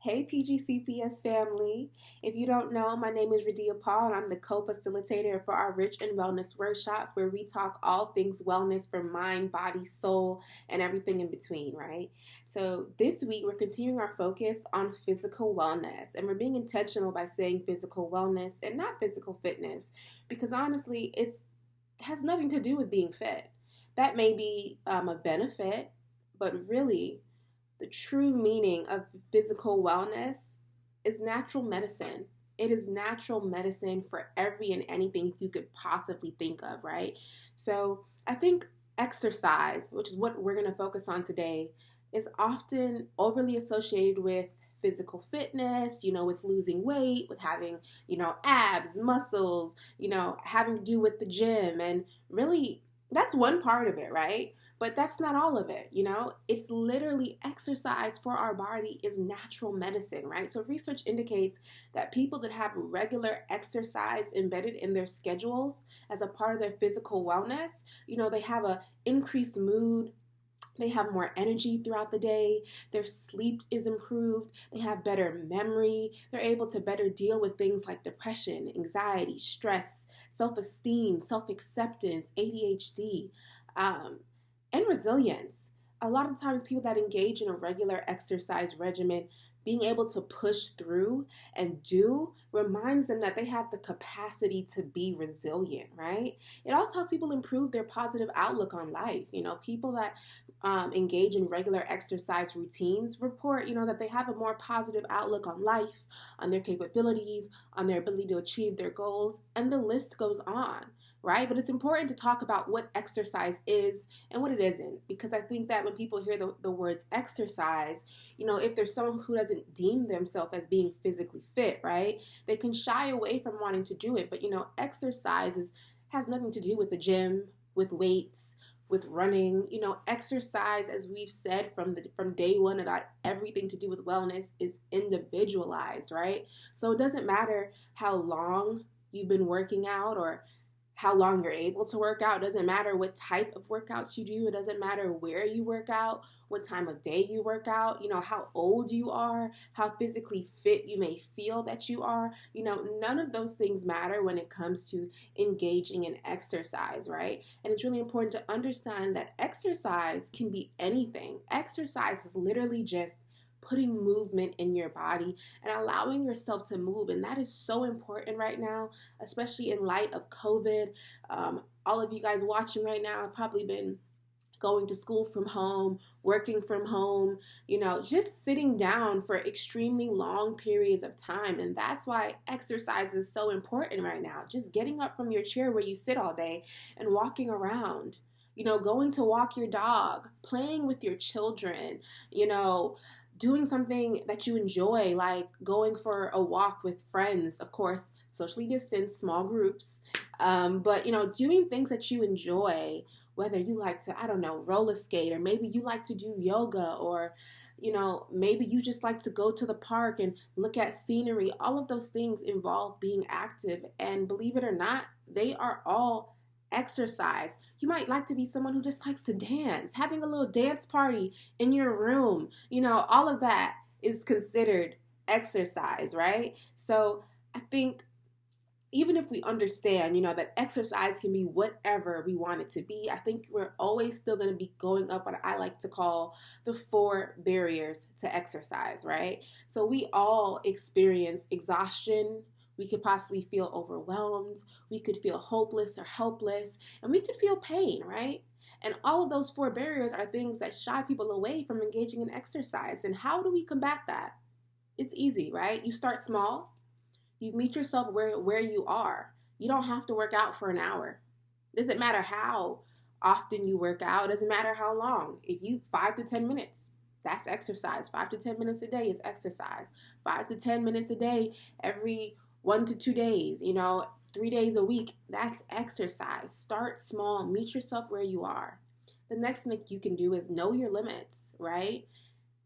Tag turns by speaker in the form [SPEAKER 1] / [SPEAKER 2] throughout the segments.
[SPEAKER 1] Hey PGCPS family. If you don't know, my name is Radia Paul and I'm the co-facilitator for our Rich and Wellness workshops where we talk all things wellness for mind, body, soul, and everything in between, right? So this week we're continuing our focus on physical wellness and we're being intentional by saying physical wellness and not physical fitness because honestly, it has nothing to do with being fit. That may be a benefit, but really the true meaning of physical wellness is natural medicine. It is natural medicine for every and anything you could possibly think of, right? So I think exercise, which is what we're going to focus on today, is often overly associated with physical fitness, with losing weight, with having, abs, muscles, having to do with the gym. And really, that's one part of it, right? But that's not all of it. It's literally exercise for our body is natural medicine, right? So research indicates that people that have regular exercise embedded in their schedules as a part of their physical wellness, they have a increased mood, they have more energy throughout the day. Their sleep is improved. They have better memory. They're able to better deal with things like depression, anxiety, stress, self esteem, self acceptance, ADHD, um, and resilience. A lot of times, people that engage in a regular exercise regimen, being able to push through and do reminds them that they have the capacity to be resilient, right? It also helps people improve their positive outlook on life. People that engage in regular exercise routines report, that they have a more positive outlook on life, on their capabilities, on their ability to achieve their goals, and the list goes on, right? But it's important to talk about what exercise is and what it isn't, because I think that when people hear the words exercise, if there's someone who doesn't deem themselves as being physically fit, right, they can shy away from wanting to do it. But, exercise has nothing to do with the gym, with weights, with running. Exercise, as we've said from day one about everything to do with wellness, is individualized, right? So it doesn't matter how long you've been working out or how long you're able to work out. It doesn't matter what type of workouts you do. It doesn't matter where you work out, what time of day you work out, how old you are, how physically fit you may feel that you are. None of those things matter when it comes to engaging in exercise, right? And it's really important to understand that exercise can be anything. Exercise is literally just putting movement in your body and allowing yourself to move. And that is so important right now, especially in light of COVID. All of you guys watching right now have probably been going to school from home, working from home, just sitting down for extremely long periods of time. And that's why exercise is so important right now. Just getting up from your chair where you sit all day and walking around. Going to walk your dog, playing with your children, doing something that you enjoy, like going for a walk with friends, of course, socially distanced, small groups. But, doing things that you enjoy, whether you like to, I don't know, roller skate, or maybe you like to do yoga, or, maybe you just like to go to the park and look at scenery. All of those things involve being active. And believe it or not, they are all exercise. You might like to be someone who just likes to dance, having a little dance party in your room. All of that is considered exercise, right? So I think even if we understand, that exercise can be whatever we want it to be, I think we're always still going to be going up what I like to call the 4 barriers to exercise, right? So we all experience exhaustion. We could possibly feel overwhelmed. We could feel hopeless or helpless, and we could feel pain, right? And all of those 4 barriers are things that shy people away from engaging in exercise. And how do we combat that? It's easy, right? You start small. You meet yourself where you are. You don't have to work out for an hour. It doesn't matter how often you work out. It doesn't matter how long. If you 5 to 10 minutes, that's exercise. 5 to 10 minutes a day is exercise. 5 to 10 minutes a day every 1 to 2 days, 3 days a week, that's exercise. Start small. Meet yourself where you are. The next thing you can do is know your limits, right?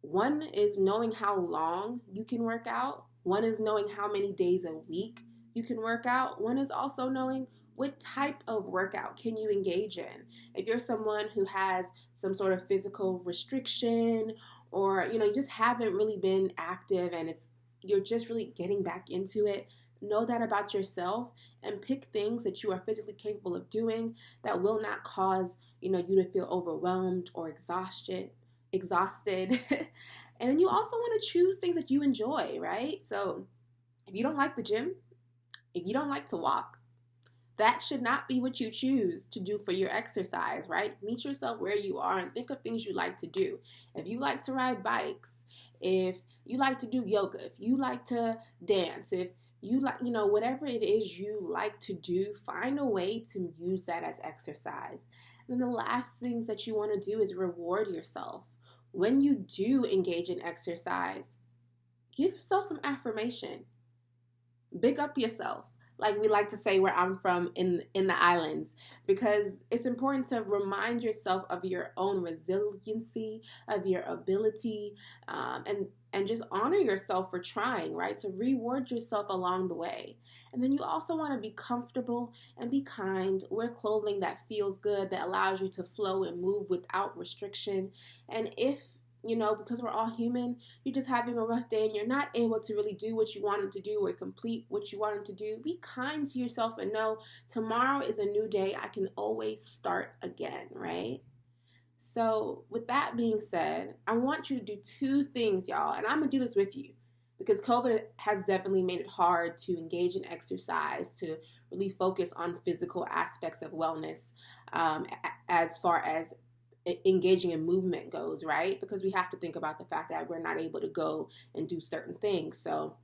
[SPEAKER 1] One is knowing how long you can work out. One is knowing how many days a week you can work out. One is also knowing what type of workout can you engage in. If you're someone who has some sort of physical restriction, or you just haven't really been active and you're just really getting back into it, know that about yourself and pick things that you are physically capable of doing that will not cause, you to feel overwhelmed or exhausted. And then you also want to choose things that you enjoy, right? So if you don't like the gym, if you don't like to walk, that should not be what you choose to do for your exercise, right? Meet yourself where you are and think of things you like to do. If you like to ride bikes, if you like to do yoga, if you like to dance, if you like, whatever it is you like to do, find a way to use that as exercise. And then the last things that you want to do is reward yourself. When you do engage in exercise, give yourself some affirmation. Big up yourself, like we like to say where I'm from in the islands, because it's important to remind yourself of your own resiliency, of your ability, and just honor yourself for trying, right? To reward yourself along the way. And then you also want to be comfortable and be kind. Wear clothing that feels good, that allows you to flow and move without restriction. And if because we're all human, you're just having a rough day and you're not able to really do what you wanted to do or complete what you wanted to do, be kind to yourself and know tomorrow is a new day. I can always start again, right? So with that being said, I want you to do two things, y'all, and I'm going to do this with you because COVID has definitely made it hard to engage in exercise, to really focus on physical aspects of wellness, as far as engaging in movement goes, right? Because we have to think about the fact that we're not able to go and do certain things. So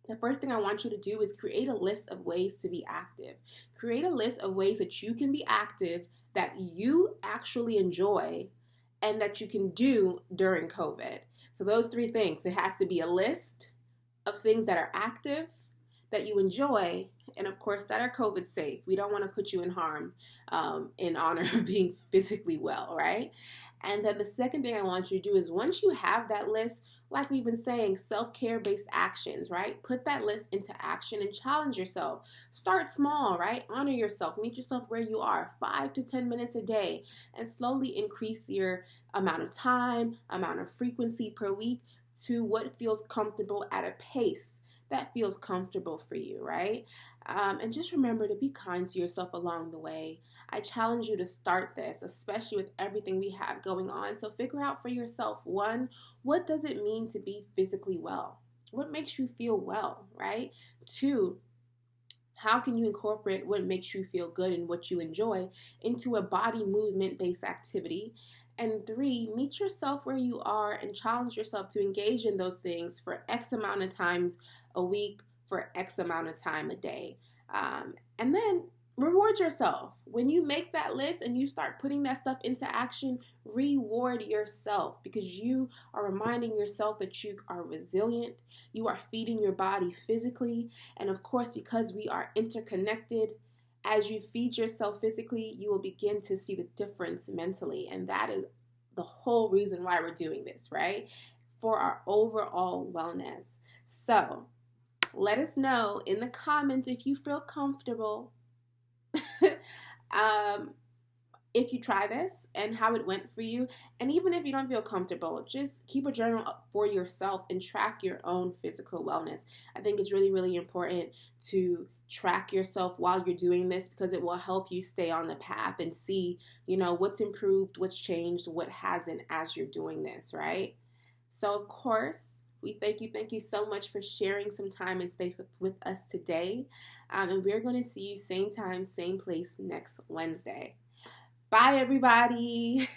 [SPEAKER 1] the first thing I want you to do is create a list of ways to be active. Create a list of ways that you can be active that you actually enjoy and that you can do during COVID. So those three things, it has to be a list of things that are active, that you enjoy, and of course that are COVID safe. We don't want to put you in harm in honor of being physically well, right? And then the second thing I want you to do is once you have that list, like we've been saying, self-care based actions, right? Put that list into action and challenge yourself. Start small, right? Honor yourself. Meet yourself where you are, 5 to 10 minutes a day, and slowly increase your amount of time, amount of frequency per week to what feels comfortable at a pace that feels comfortable for you, right? And just remember to be kind to yourself along the way. I challenge you to start this, especially with everything we have going on. So figure out for yourself, one, what does it mean to be physically well? What makes you feel well, right? Two, how can you incorporate what makes you feel good and what you enjoy into a body movement based activity? And three, meet yourself where you are and challenge yourself to engage in those things for X amount of times a week, for X amount of time a day. And then reward yourself. When you make that list and you start putting that stuff into action, reward yourself because you are reminding yourself that you are resilient. You are feeding your body physically. And of course, because we are interconnected, as you feed yourself physically, you will begin to see the difference mentally. And that is the whole reason why we're doing this, right? For our overall wellness. So let us know in the comments if you feel comfortable if you try this and how it went for you. And even if you don't feel comfortable, just keep a journal up for yourself and track your own physical wellness. I think it's really, really important to track yourself while you're doing this because it will help you stay on the path and see, what's improved, what's changed, what hasn't as you're doing this, right? So, of course, we thank you so much for sharing some time and space with us today. And we're going to see you same time, same place next Wednesday. Bye, everybody.